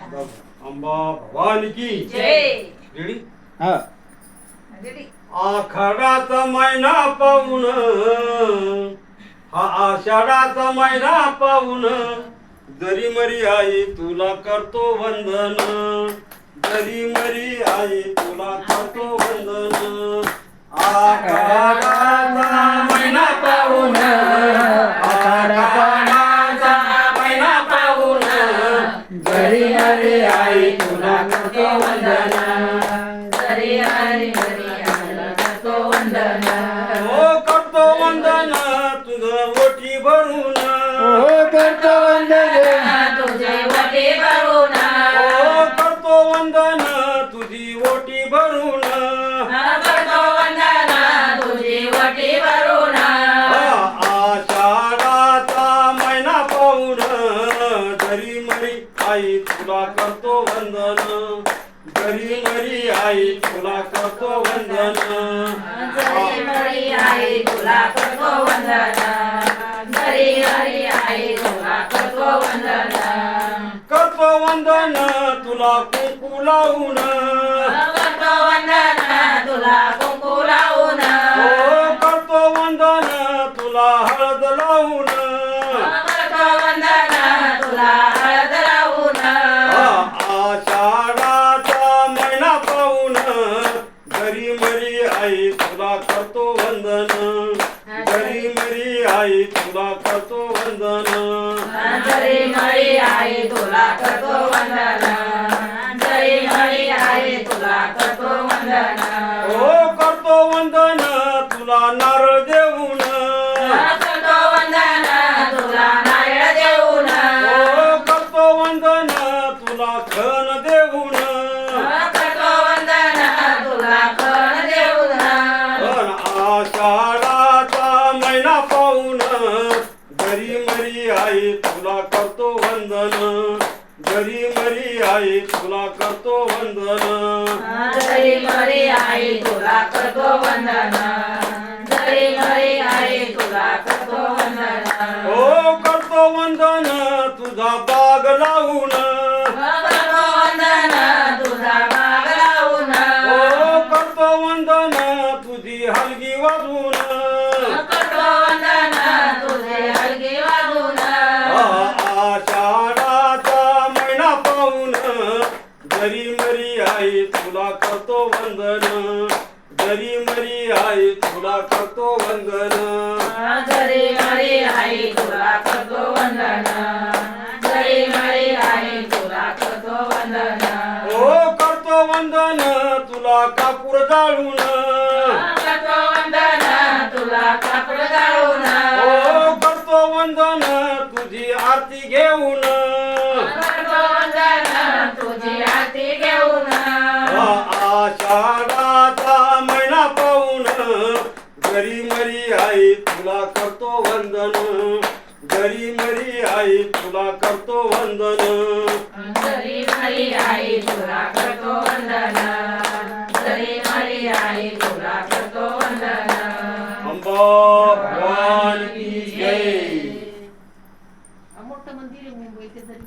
अंबा भवानी की जय. रेडी हा रेडी. आखाडाचा महिना पाहून हा आषाढाचा महिना पाहून जरी मरी आई तुला करतो वंदन जरी मरी आई तुला करतो वंदन आखाडाचा महिना पाहून आखाडाचा महिना पाहून जरी मरी आई तुला करतो वंदन हरी हरी हरी हरी करतो वंदन. हो करतो वंदन तुझं ओठी भरून हो करतो वंदन तुझे वटे भरून हो करतो वंदन तुझी ओठी भरून करतो वंदन तुझे वटे भरून आषाढाचा महिना पाहून जरी मरी आई तुला करतो वंदन जरी मरी आई तुला करतो वंदन हरी हरी आई तुला करतो वंदन. हरी हरी आई तुला करतो वंदन. करतो वंदन तुला कुंकू लावून करतो वंदन तुला कुंकू लावून. हो करतो वंदन तुला हळद लावून करतो वंदन तुला हळद लावून. आषाढाचा महिना पाहून जरी मरी आई तुला करतो वंदन जरी मरी आई तुला करतो वंदन जरी मरी आई तुला करतो वंदन. जरी मरी आई तुला करतो वंदन. हो करतो वंदन तुला नारळ देऊन करतो वंदन तुला नारळ देऊन. हो करतो वंदन तुला खण देऊन करतो वंदन तुला खण देऊन. आषाढाचा महिना पाहून जरी मरी आई तुला करतो वंदन जरी मरी आई तुला करतो वंदन जरी मरी आई तुला करतो वंदन. जरी मरी आई तुला करतो वंदन. हो करतो वंदन तुझा बाग लावून करतो वंदन तुझा बाग लावून. हो करतो वंदन तुझी हलगी वाजवून करतो वंदन तुझे हलगी वाजून. आषाढाचा महिना पाहून जरी मरी आई तुला करतो वंदन जरी मरी आई तुला करतो वंदन जरी मरी आई तुला करतो वंदन. जरी मरी आई तुला करतो वंदन. हो करतो वंदन तुला कापूर जाळून करतो वंदन तुला कापड जाळून. हो करतो वंदन तुझी आरती घेऊन करतो वंदन तुझी आरती घेऊन. आषाढाचा महिना पाहून जरी मरी आई तुला करतो वंदन जरी मरी आई तुला करतो वंदन जरी मरी आई तुला करतो वंदन.